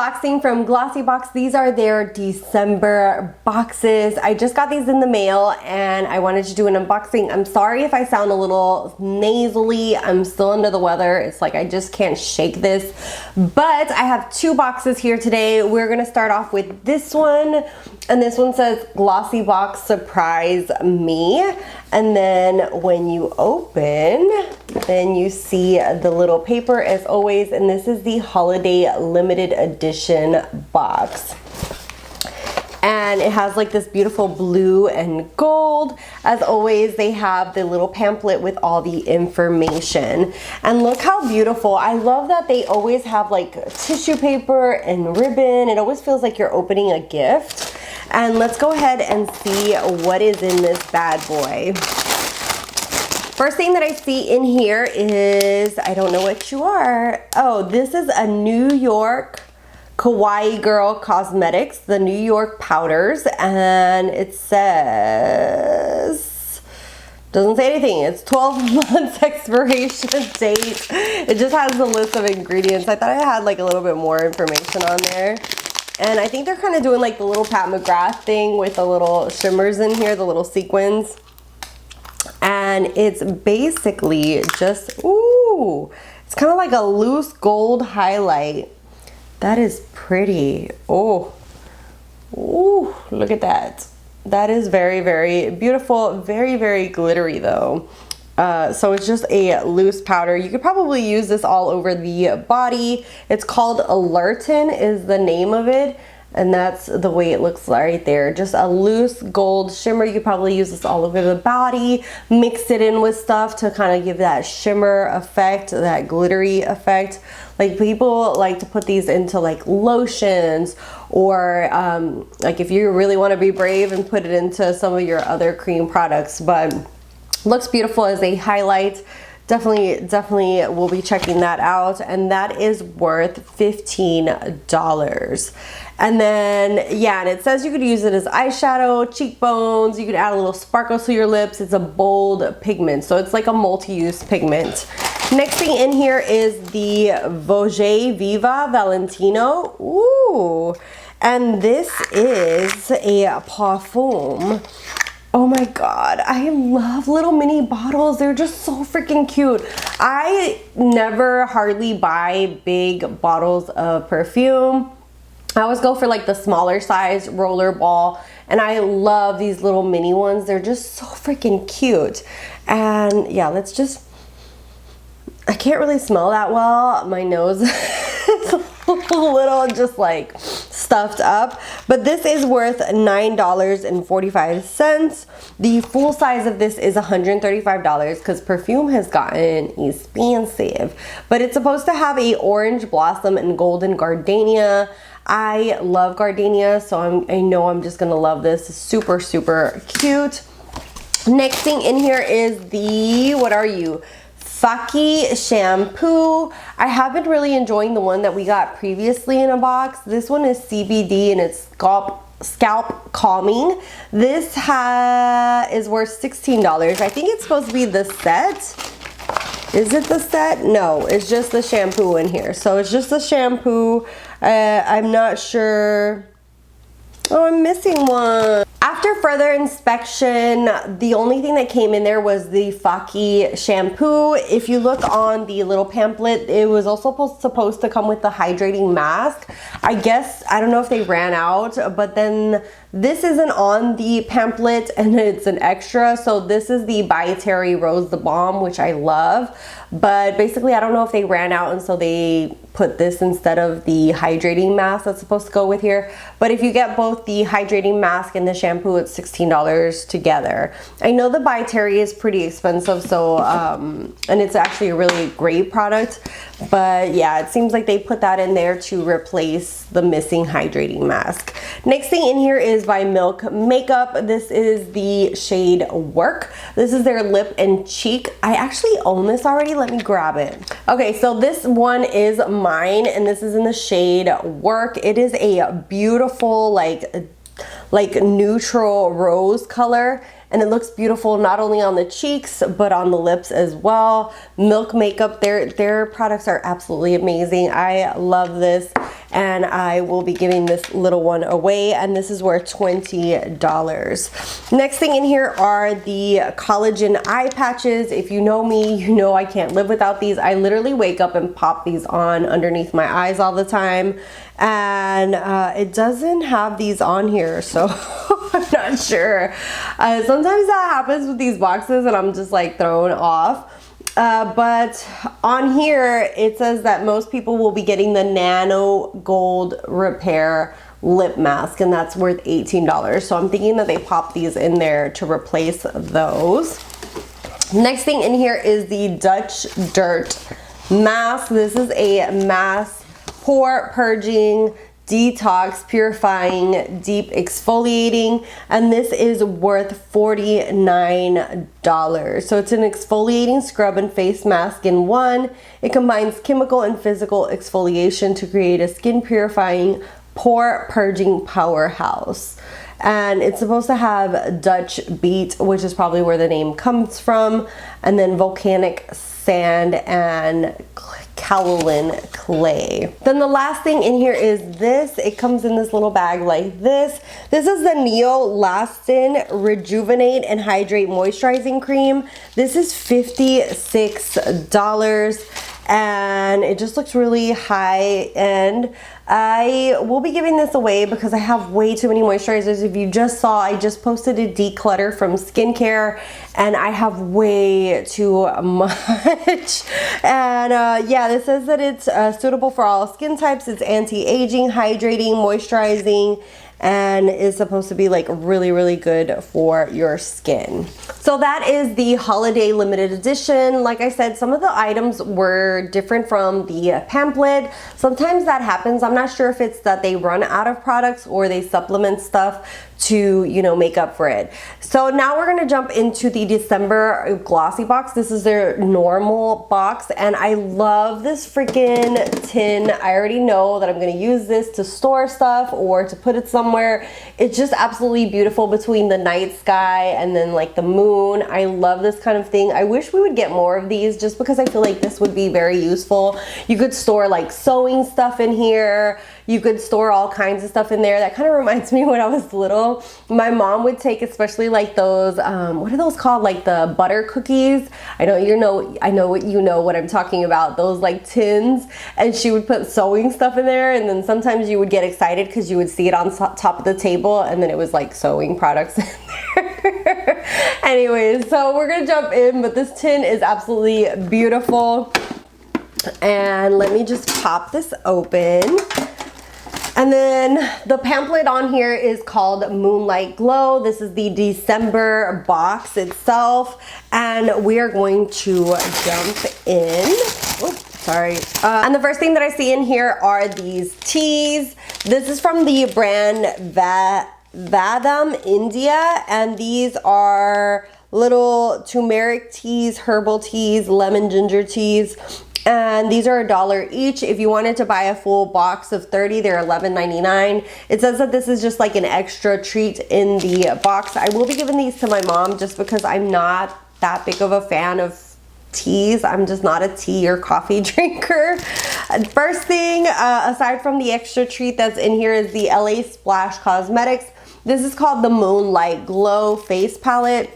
unboxing from Glossybox. These are their December boxes. I just got these in the mail and I wanted to do an unboxing. I'm sorry if I sound a little nasally. I'm still under the weather. It's like I just can't shake this. But I have two boxes here today. We're gonna start off with this one. And this one says Glossybox Surprise Me. And then when you open, then you see the little paper as always, and this is the holiday limited edition box. And it has like this beautiful blue and gold. As always, they have the little pamphlet with all the information. And look how beautiful. I love that they always have like tissue paper and ribbon. It always feels like you're opening a gift. And let's go ahead and see what is in this bad boy. First thing that I see in here is, I don't know what you are. Oh, this is a New York Kawaii Girl Cosmetics, the New York powders, and it says, doesn't say anything. It's 12 months expiration date. It just has the list of ingredients. I thought I had like a little bit more information on there. And I think they're kind of doing like the little Pat McGrath thing with the little shimmers in here, the little sequins. And it's basically just, ooh, it's kind of like a loose gold highlight. That is pretty. Oh, ooh, look at that. That is very, very beautiful. Very, very glittery though. So it's just a loose powder. You could probably use this all over the body. It's called Alertin is the name of it. And that's the way it looks right there. Just a loose gold shimmer. You could probably use this all over the body. Mix it in with stuff to kind of give that shimmer effect, that glittery effect. Like people like to put these into like lotions or like if you really want to be brave and put it into some of your other cream products. But looks beautiful as a highlight. Definitely will be checking that out, and that is worth $15. And then, yeah, and it says you could use it as eyeshadow, cheekbones, you could add a little sparkle to your lips. It's a bold pigment, so it's like a multi-use pigment. Next thing in here is the Vogue Viva Valentino. Ooh, and this is a parfum. Oh my God, I love little mini bottles. They're just so freaking cute. I never hardly buy big bottles of perfume. I always go for like the smaller size roller ball, and I love these little mini ones. They're just so freaking cute. And yeah, let's just, I can't really smell that well. My nose is a little just like stuffed up, but this is worth $9.45. The full size of this is $135 because perfume has gotten expensive, but it's supposed to have a orange blossom and golden gardenia. I love gardenia, so I know I'm just gonna love this. Super, super cute. Next thing in here is the, what are you? Faki shampoo. I have been really enjoying the one that we got previously in a box. This one is CBD and it's scalp calming. This is worth $16. I think it's supposed to be the set. Is it the set? No, it's just the shampoo in here. So it's just the shampoo. I'm not sure. Oh, I'm missing one. After further inspection, the only thing that came in there was the Faki shampoo. If you look on the little pamphlet, it was also supposed to come with the hydrating mask. I guess, I don't know if they ran out, but then this isn't on the pamphlet and it's an extra. So this is the By Terry Rose the Balm, which I love. But basically, I don't know if they ran out and so they put this instead of the hydrating mask that's supposed to go with here. But if you get both the hydrating mask and the shampoo, it's $16 together. I know the By Terry is pretty expensive, so and it's actually a really great product. But yeah, it seems like they put that in there to replace the missing hydrating mask. Next thing in here is by Milk Makeup. This is the shade Work. This is their lip and cheek. I actually own this already. Let me grab it. Okay, so this one is mine, and this is in the shade Work. It is a beautiful like neutral rose color, and it looks beautiful not only on the cheeks but on the lips as well. Milk Makeup, their products are absolutely amazing. I love this. and I will be giving this little one away, and this is worth $20. Next thing in here are the collagen eye patches. If you know me, you know I can't live without these. I literally wake up and pop these on underneath my eyes all the time, and it doesn't have these on here, so I'm not sure. Sometimes that happens with these boxes and I'm just like thrown off. But on here it says that most people will be getting the Nano Gold Repair lip mask, and that's worth $18. So I'm thinking that they pop these in there to replace those. Next thing in here is the Dutch Dirt mask. This is a mask, pore purging, detox, purifying, deep exfoliating, and this is worth $49. So it's an exfoliating scrub and face mask in one. It combines chemical and physical exfoliation to create a skin purifying, pore purging powerhouse. And it's supposed to have Dutch beet, which is probably where the name comes from, and then volcanic sand and kaolin clay. Then the last thing in here is this. It comes in this little bag like this. This is the Neolastin Rejuvenate and Hydrate Moisturizing Cream. This is $56, and it just looks really high end. I will be giving this away because I have way too many moisturizers. If you just saw, I just posted a declutter from skincare, and I have way too much. And yeah, this says that it's suitable for all skin types. It's anti-aging, hydrating, moisturizing, and is supposed to be like really, really good for your skin. So that is the holiday limited edition. Like I said, some of the items were different from the pamphlet. Sometimes that happens. I'm not sure if it's that they run out of products or they supplement stuff to, you know, make up for it. So now we're gonna jump into the December Glossy Box. This is their normal box, and I love this freaking tin. I already know that I'm gonna use this to store stuff or to put it somewhere. It's just absolutely beautiful between the night sky and then like the moon. I love this kind of thing. I wish we would get more of these just because I feel like this would be very useful. You could store like sewing stuff in here. You could store all kinds of stuff in there. That kind of reminds me when I was little. My mom would take especially like those, what are those called? Like the butter cookies. I know what I'm talking about. Those like tins. And she would put sewing stuff in there. And then sometimes you would get excited because you would see it on top of the table. And then it was like sewing products in there. Anyways, so we're going to jump in. But this tin is absolutely beautiful. And let me just pop this open. And then the pamphlet on here is called Moonlight Glow. This is the December box itself, and we are going to jump in. Oops, sorry. And the first thing that I see in here are these teas. This is from the brand Vadam India, and these are little turmeric teas, herbal teas, lemon ginger teas. And these are $1 each. If you wanted to buy a full box of 30, they're $11.99. It says that this is just like an extra treat in the box. I will be giving these to my mom just because I'm not that big of a fan of teas. I'm just not a tea or coffee drinker. First thing, aside from the extra treat that's in here, is the LA Splash Cosmetics. This is called the Moonlight Glow Face Palette.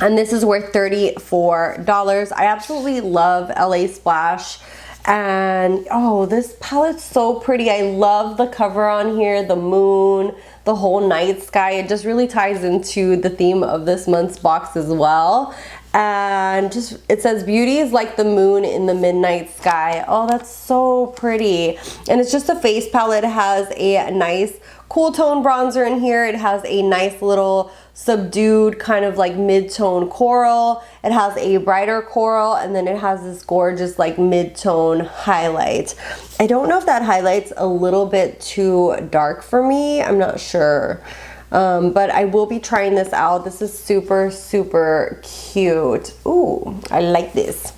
And this is worth $34. I absolutely love LA Splash. And oh, this palette's so pretty. I love the cover on here, the moon, the whole night sky. It just really ties into the theme of this month's box as well. And just, it says beauty is like the moon in the midnight sky. Oh, that's so pretty. And it's just a face palette. It has a nice cool tone bronzer in here. It has a nice little subdued kind of like mid-tone coral. It has a brighter coral, and then it has this gorgeous like mid-tone highlight. I don't know if that highlight's a little bit too dark for me. I'm not sure. But I will be trying this out. This is super, super cute. Ooh, I like this.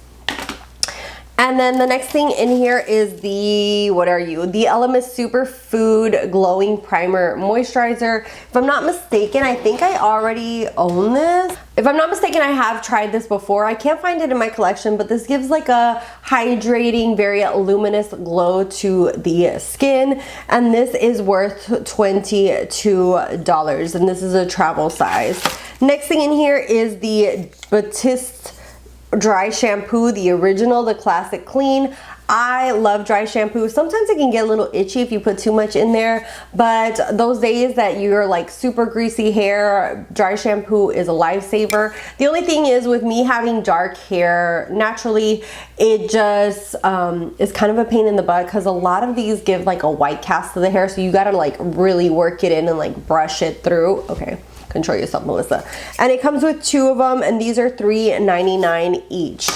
And then the next thing in here is the, what are you? The Elemis Superfood Glowing Primer Moisturizer. If I'm not mistaken, I think I already own this. If I'm not mistaken, I have tried this before. I can't find it in my collection, but this gives like a hydrating, very luminous glow to the skin. And this is worth $22, and this is a travel size. Next thing in here is the Batiste dry shampoo, the original, the classic clean. I love dry shampoo. Sometimes it can get a little itchy if you put too much in there, but those days that you're like super greasy hair, dry shampoo is a lifesaver. The only thing is, with me having dark hair naturally, it just is kind of a pain in the butt because a lot of these give like a white cast to the hair, so you gotta like really work it in and like brush it through. Okay. Control yourself, Melissa. And it comes with 2 of them, and these are $3.99 each.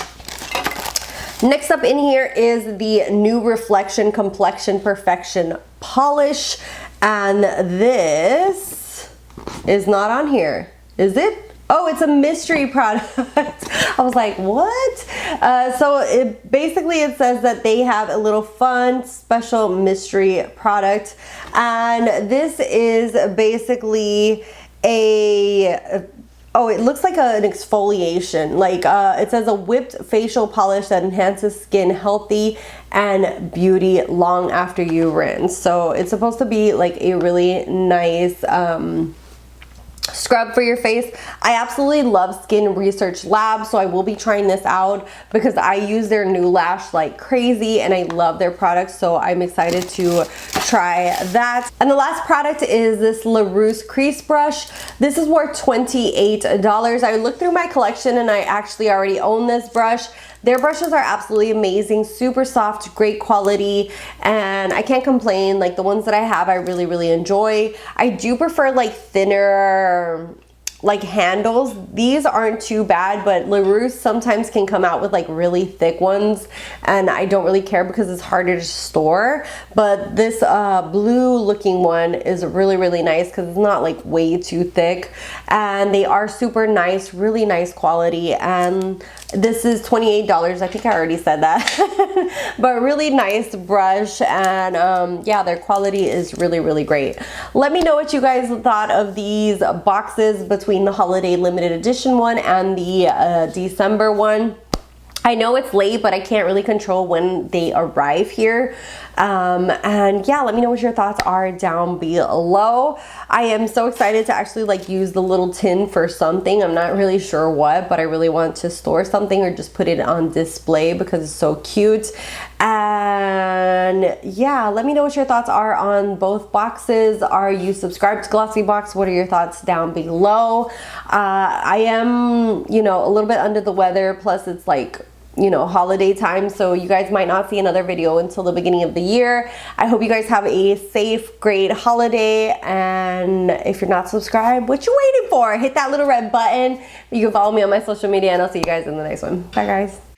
Next up in here is the new Reflection Complexion Perfection Polish, and this is not on here, is it? Oh, it's a mystery product. I was like, what? So it says that they have a little fun, special mystery product, and this is basically oh, it looks like an exfoliation. Like it says a whipped facial polish that enhances skin healthy and beauty long after you rinse. So it's supposed to be like a really nice scrub for your face. I absolutely love Skin Research Lab, so I will be trying this out because I use their new lash like crazy and I love their products, so I'm excited to try that. And the last product is this LaRousse crease brush. This is worth $28. I looked through my collection and I actually already own this brush. Their brushes are absolutely amazing, super soft, great quality, and I can't complain. Like the ones that I have, I really, really enjoy. I do prefer like thinner like handles. These aren't too bad, but LaRousse sometimes can come out with like really thick ones, and I don't really care because it's harder to store. But this blue looking one is really, really nice because it's not like way too thick, and they are super nice, really nice quality. And this is $28. I think I already said that. But really nice brush, and yeah, their quality is really, really great. Let me know what you guys thought of these boxes between the holiday limited edition one and the December one. I know it's late, but I can't really control when they arrive here. And yeah, let me know what your thoughts are down below. I am so excited to actually like use the little tin for something. I'm not really sure what, but I really want to store something or just put it on display because it's so cute. And yeah, let me know what your thoughts are on both boxes. Are you subscribed to Glossybox? What are your thoughts down below? I am, you know, a little bit under the weather, plus it's like, you know, holiday time, so you guys might not see another video until the beginning of the year. I hope you guys have a safe, great holiday, and if you're not subscribed, what you waiting for? Hit that little red button. You can follow me on my social media, and I'll see you guys in the next one. Bye guys.